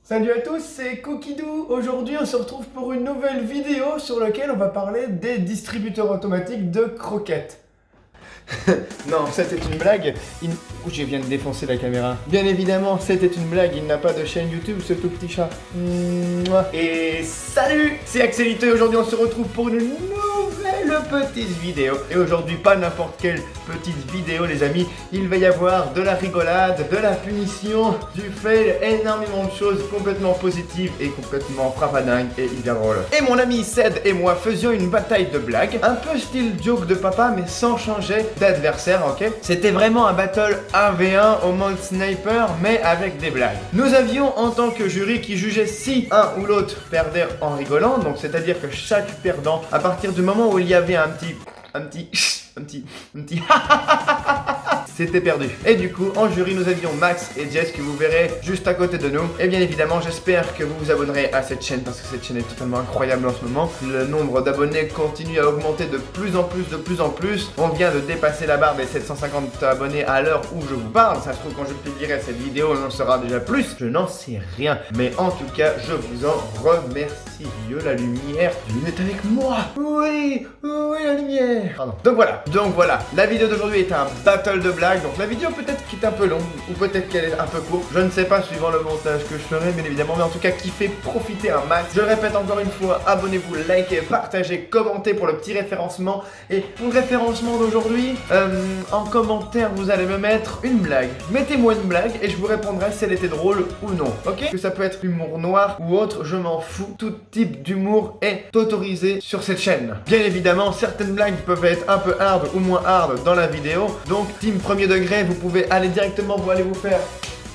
Salut à tous, c'est Cookidoo. Aujourd'hui, on se retrouve pour une nouvelle vidéo sur laquelle on va parler des distributeurs automatiques de croquettes. Non, c'était une blague. Ouh, je viens de défoncer la caméra. Bien évidemment, c'était une blague. Il n'a pas de chaîne YouTube, ce tout petit chat. Mouah. Et salut, c'est Axelito et aujourd'hui on se retrouve pour une nouvelle petite vidéo. Et aujourd'hui, pas n'importe quelle petite vidéo, les amis. Il va y avoir de la rigolade, de la punition, du fail, énormément de choses complètement positives et complètement frappadingues et hyper drôles. Et mon ami Ced et moi faisions une bataille de blagues, un peu style joke de papa, mais sans changer d'adversaire, ok? C'était vraiment un battle 1v1 au mode sniper, mais avec des blagues. Nous avions en tant que jury qui jugeait si un ou l'autre perdait en rigolant, donc c'est-à-dire que chaque perdant, à partir du moment où il y avait un petit c'était perdu. Et du coup, en jury, nous avions Max et Jess que vous verrez juste à côté de nous. Et bien évidemment, j'espère que vous vous abonnerez à cette chaîne parce que cette chaîne est totalement incroyable en ce moment. Le nombre d'abonnés continue à augmenter de plus en plus. On vient de dépasser la barre des 750 abonnés à l'heure où je vous parle. Ça se trouve, quand je publierai cette vidéo, on en sera déjà plus. Je n'en sais rien. Mais en tout cas, je vous en remercie. La lumière, tu es avec moi. Oui, la lumière. Pardon. Donc voilà, la vidéo d'aujourd'hui est un battle de blagues. Donc la vidéo peut-être qui est un peu longue ou peut-être qu'elle est un peu courte. Je ne sais pas suivant le montage que je ferai bien évidemment. Mais en tout cas qui fait profiter un max. Je répète encore une fois, abonnez-vous, likez, partagez, commentez pour le petit référencement. Et pour le référencement d'aujourd'hui, en commentaire vous allez me mettre une blague. Mettez-moi une blague et je vous répondrai si elle était drôle ou non. Ok? Que ça peut être humour noir ou autre, je m'en fous. Tout type d'humour est autorisé sur cette chaîne. Bien évidemment, certaines blagues peuvent être un peu hard ou moins hard dans la vidéo. Donc, team premier degré, vous pouvez aller directement, vous allez vous faire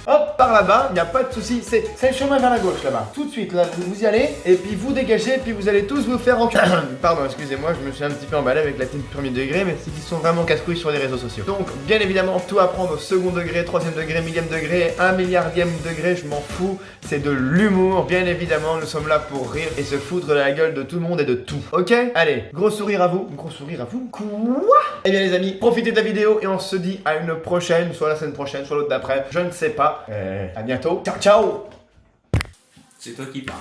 hop, par là-bas, il n'y a pas de souci, c'est le chemin vers la gauche là-bas. Tout de suite, là, vous y allez, et puis vous dégagez, puis vous allez tous vous faire en... Pardon, excusez-moi, je me suis un petit peu emballé avec la team premier degré, mais c'est qu'ils sont vraiment casse-couilles sur les réseaux sociaux. Donc, bien évidemment, tout à prendre au second degré, troisième degré, millième degré, un milliardième degré, je m'en fous. C'est de l'humour, bien évidemment, nous sommes là pour rire et se foutre de la gueule de tout le monde et de tout. Ok? Allez, gros sourire à vous. Gros sourire à vous. Quoi? Eh bien les amis, profitez de la vidéo et on se dit à une prochaine, soit la semaine prochaine, soit l'autre d'après, je ne sais pas. À bientôt. Ciao, ciao. C'est toi qui parles.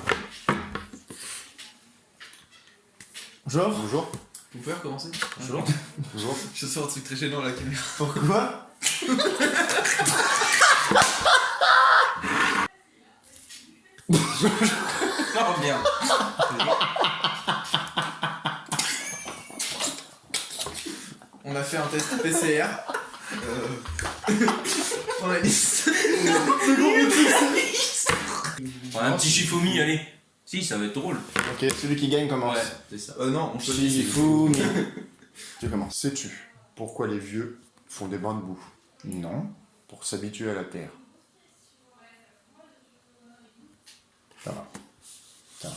Bonjour. Bonjour. Vous pouvez recommencer? Bonjour. Bonjour. Je sens un truc très gênant à la caméra. Pourquoi? Oh merde. On a fait un test PCR. On a liste. Un petit Shifumi, allez. Si, ça va être drôle. Ok, celui qui gagne commence. Ouais, c'est ça. Non, on choisit. Shifumi. Tu commences. Sais-tu pourquoi les vieux font des bains de boue? Non. Pour s'habituer à la terre. Ça va. Ça va.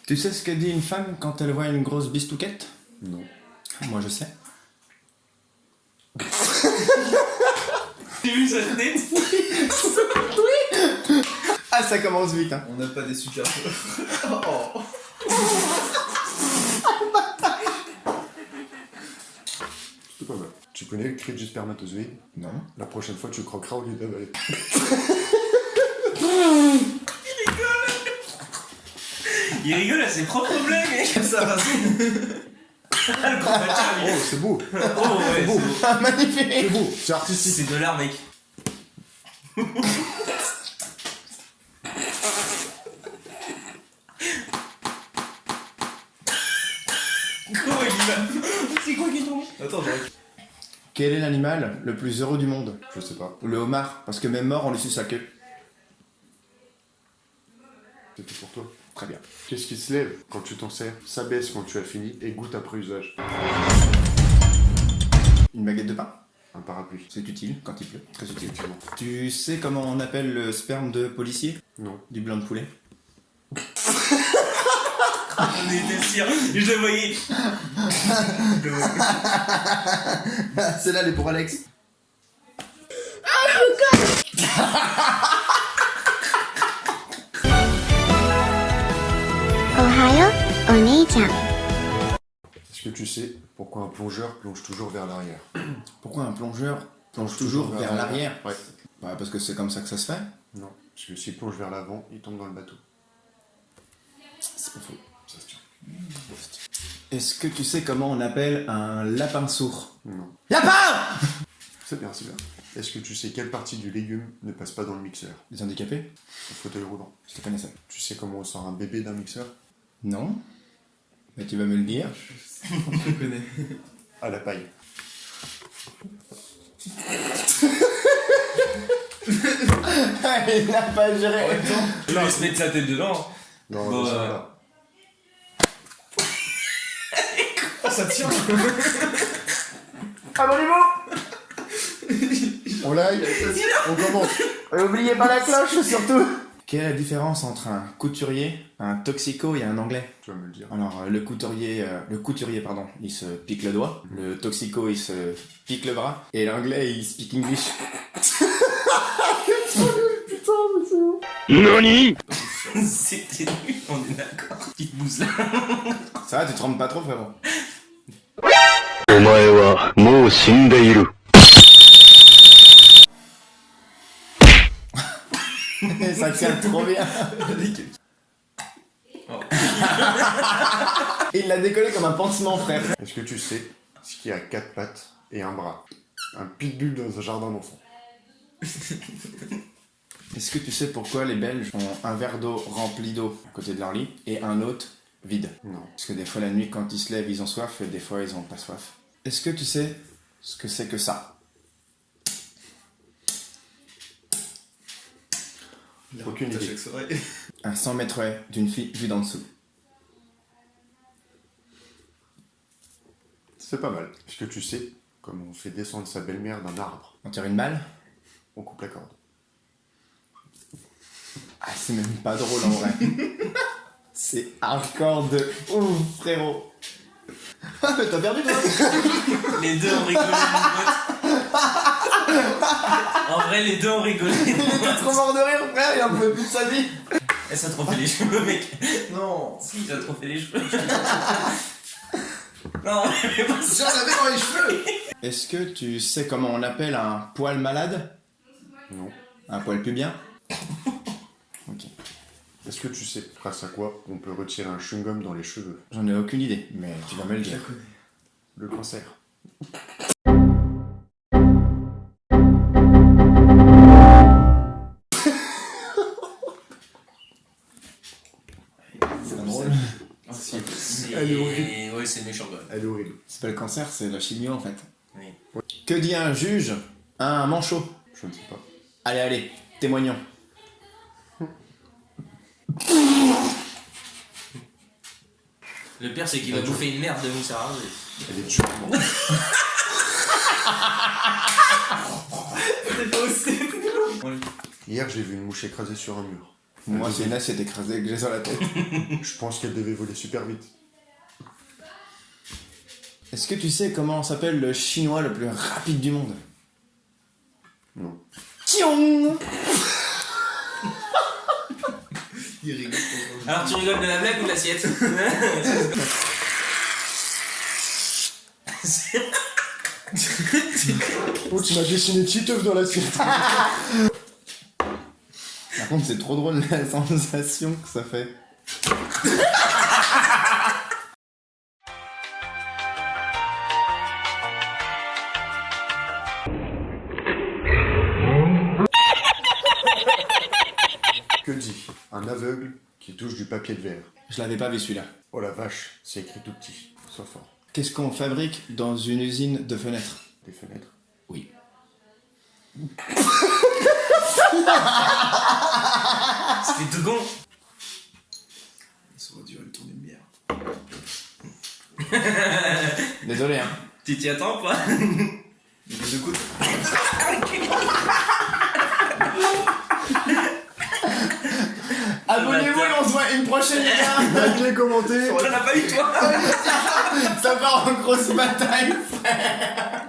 Tu sais ce que dit une femme quand elle voit une grosse bistouquette? Non. Moi je sais. J'ai vu sa tête. Ah, ça commence vite, hein. On n'a pas des super. Oh. C'est pas mal. Tu connais le cri du spermatozoïde? Non. La prochaine fois, tu croqueras au lieu d'avaler. Il rigole à ses propres blagues, mec. Ça va. Le grand bâtard, Oh, c'est beau. Oh, ouais, c'est beau. Ah, magnifique. C'est beau. C'est artistique. C'est de l'art, mec. Comment il va? C'est quoi qui tombe? Attends, j'arrive. Quel est l'animal le plus heureux du monde? Je sais pas. Le homard, parce que même mort, on lui suce sa queue. C'est tout pour toi. Très bien. Qu'est-ce qui se lève quand tu t'en sers, s'abaisse quand tu as fini et goûte après usage? Une baguette de pain? Un parapluie. C'est utile quand il pleut. Très utile. Effectivement. Tu sais comment on appelle le sperme de policier? Non. Du blanc de poulet. On était sûr, je le voyais. Celle-là, elle est pour Alex. Est-ce que tu sais pourquoi un plongeur plonge toujours vers l'arrière? Pourquoi un plongeur plonge toujours vers l'arrière? Ouais. Bah, parce que c'est comme ça que ça se fait. Non. Parce que s'il plonge vers l'avant, il tombe dans le bateau. C'est pas faux. Ça se tient. Est-ce que tu sais comment on appelle un lapin sourd? Non. Lapin! C'est bien, c'est bien. Est-ce que tu sais quelle partie du légume ne passe pas dans le mixeur? Les handicapés? Le fauteuil roulant. Je te connais ça. Tu sais comment on sort un bébé d'un mixeur? Non? Mais tu vas me le dire. Je connais. À la paille. Il n'a pas géré. Je laisse mettre sa tête dedans. Non, Bon, ça va là. Oh, ça tient. Abonnez-vous. On like, on commence. Et oubliez pas la cloche surtout. Quelle est la différence entre un couturier, un toxico et un anglais? Tu vas me le dire. Alors, le couturier, pardon, il se pique le doigt. Le toxico, il se pique le bras. Et l'anglais, il speak English. C'était nul, on est d'accord. Petite bouse là. Ça va, tu te trompes pas trop, frérot? お前はもう死んでいる。Ça tient trop bien. Oh. Il l'a décollé comme un pansement, frère. Est-ce que tu sais ce qui a 4 pattes et un bras? Un pitbull dans un jardin d'enfants. Est-ce que tu sais pourquoi les Belges ont un verre d'eau rempli d'eau à côté de leur lit et un autre vide? Non. Parce que des fois la nuit quand ils se lèvent ils ont soif et des fois ils ont pas soif. Est-ce que tu sais ce que c'est que ça? Aucune idée. Chaque soirée. Un 100 mètres d'une fille vue d'en dessous. C'est pas mal. Est-ce que tu sais comment on fait descendre sa belle-mère d'un arbre? On tire une balle? On coupe la corde. Ah, c'est même pas drôle en vrai. C'est hardcore de ouf, frérot. Ah, mais t'as perdu toi. Les deux ont rigolé, mon pote. En vrai, les deux ont rigolé. Il était trop mort de rire, frère, il en pouvait plus de sa vie. Eh, ça a trop fait les cheveux, mec. Non. Si, ça a trop fait les cheveux. Non, mais pas ça. J'en avais dans les cheveux. Est-ce que tu sais comment on appelle un poil malade? Non. Un poil pubien? Ok. Est-ce que tu sais grâce à quoi on peut retirer un chewing-gum dans les cheveux? J'en ai aucune idée, mais tu vas me le dire. Le cancer. C'est pas drôle. Ah, si. Elle est horrible. Ouais, c'est méchant, quoi. Elle est horrible. C'est pas le cancer, c'est la chimio en fait. Oui. Que dit un juge à un manchot? Je ne sais pas. Allez, allez, témoignons. Le pire, c'est qu'il va bouffer une merde de mousse à raser. Elle est dure. C'est pas aussi. Hier, j'ai vu une mouche écrasée sur un mur. Moi, c'est une assiette écrasée avec j'ai sur la tête. Je pense qu'elle devait voler super vite. Est-ce que tu sais comment s'appelle le chinois le plus rapide du monde? Non. Tiong. Il rigole. Alors, tu rigoles de la blague ou de l'assiette? Oh, tu m'as dessiné Titeuf dans l'assiette. Par contre, c'est trop drôle la sensation que ça fait. Que dit un aveugle qui touche du papier de verre? Je l'avais pas vu celui-là. Oh la vache, c'est écrit tout petit. Sois fort. Qu'est-ce qu'on fabrique dans une usine de fenêtres? Des fenêtres. Oui. C'était tout con. Ça aurait dû le tourner de bière. Désolé, hein. Tu t'y attends ou pas? Il y a deux coups. Abonnez-vous et on se voit une prochaine, les gars. Likez, commentez. T'en as pas eu, toi? Ça part en grosse bataille, frère.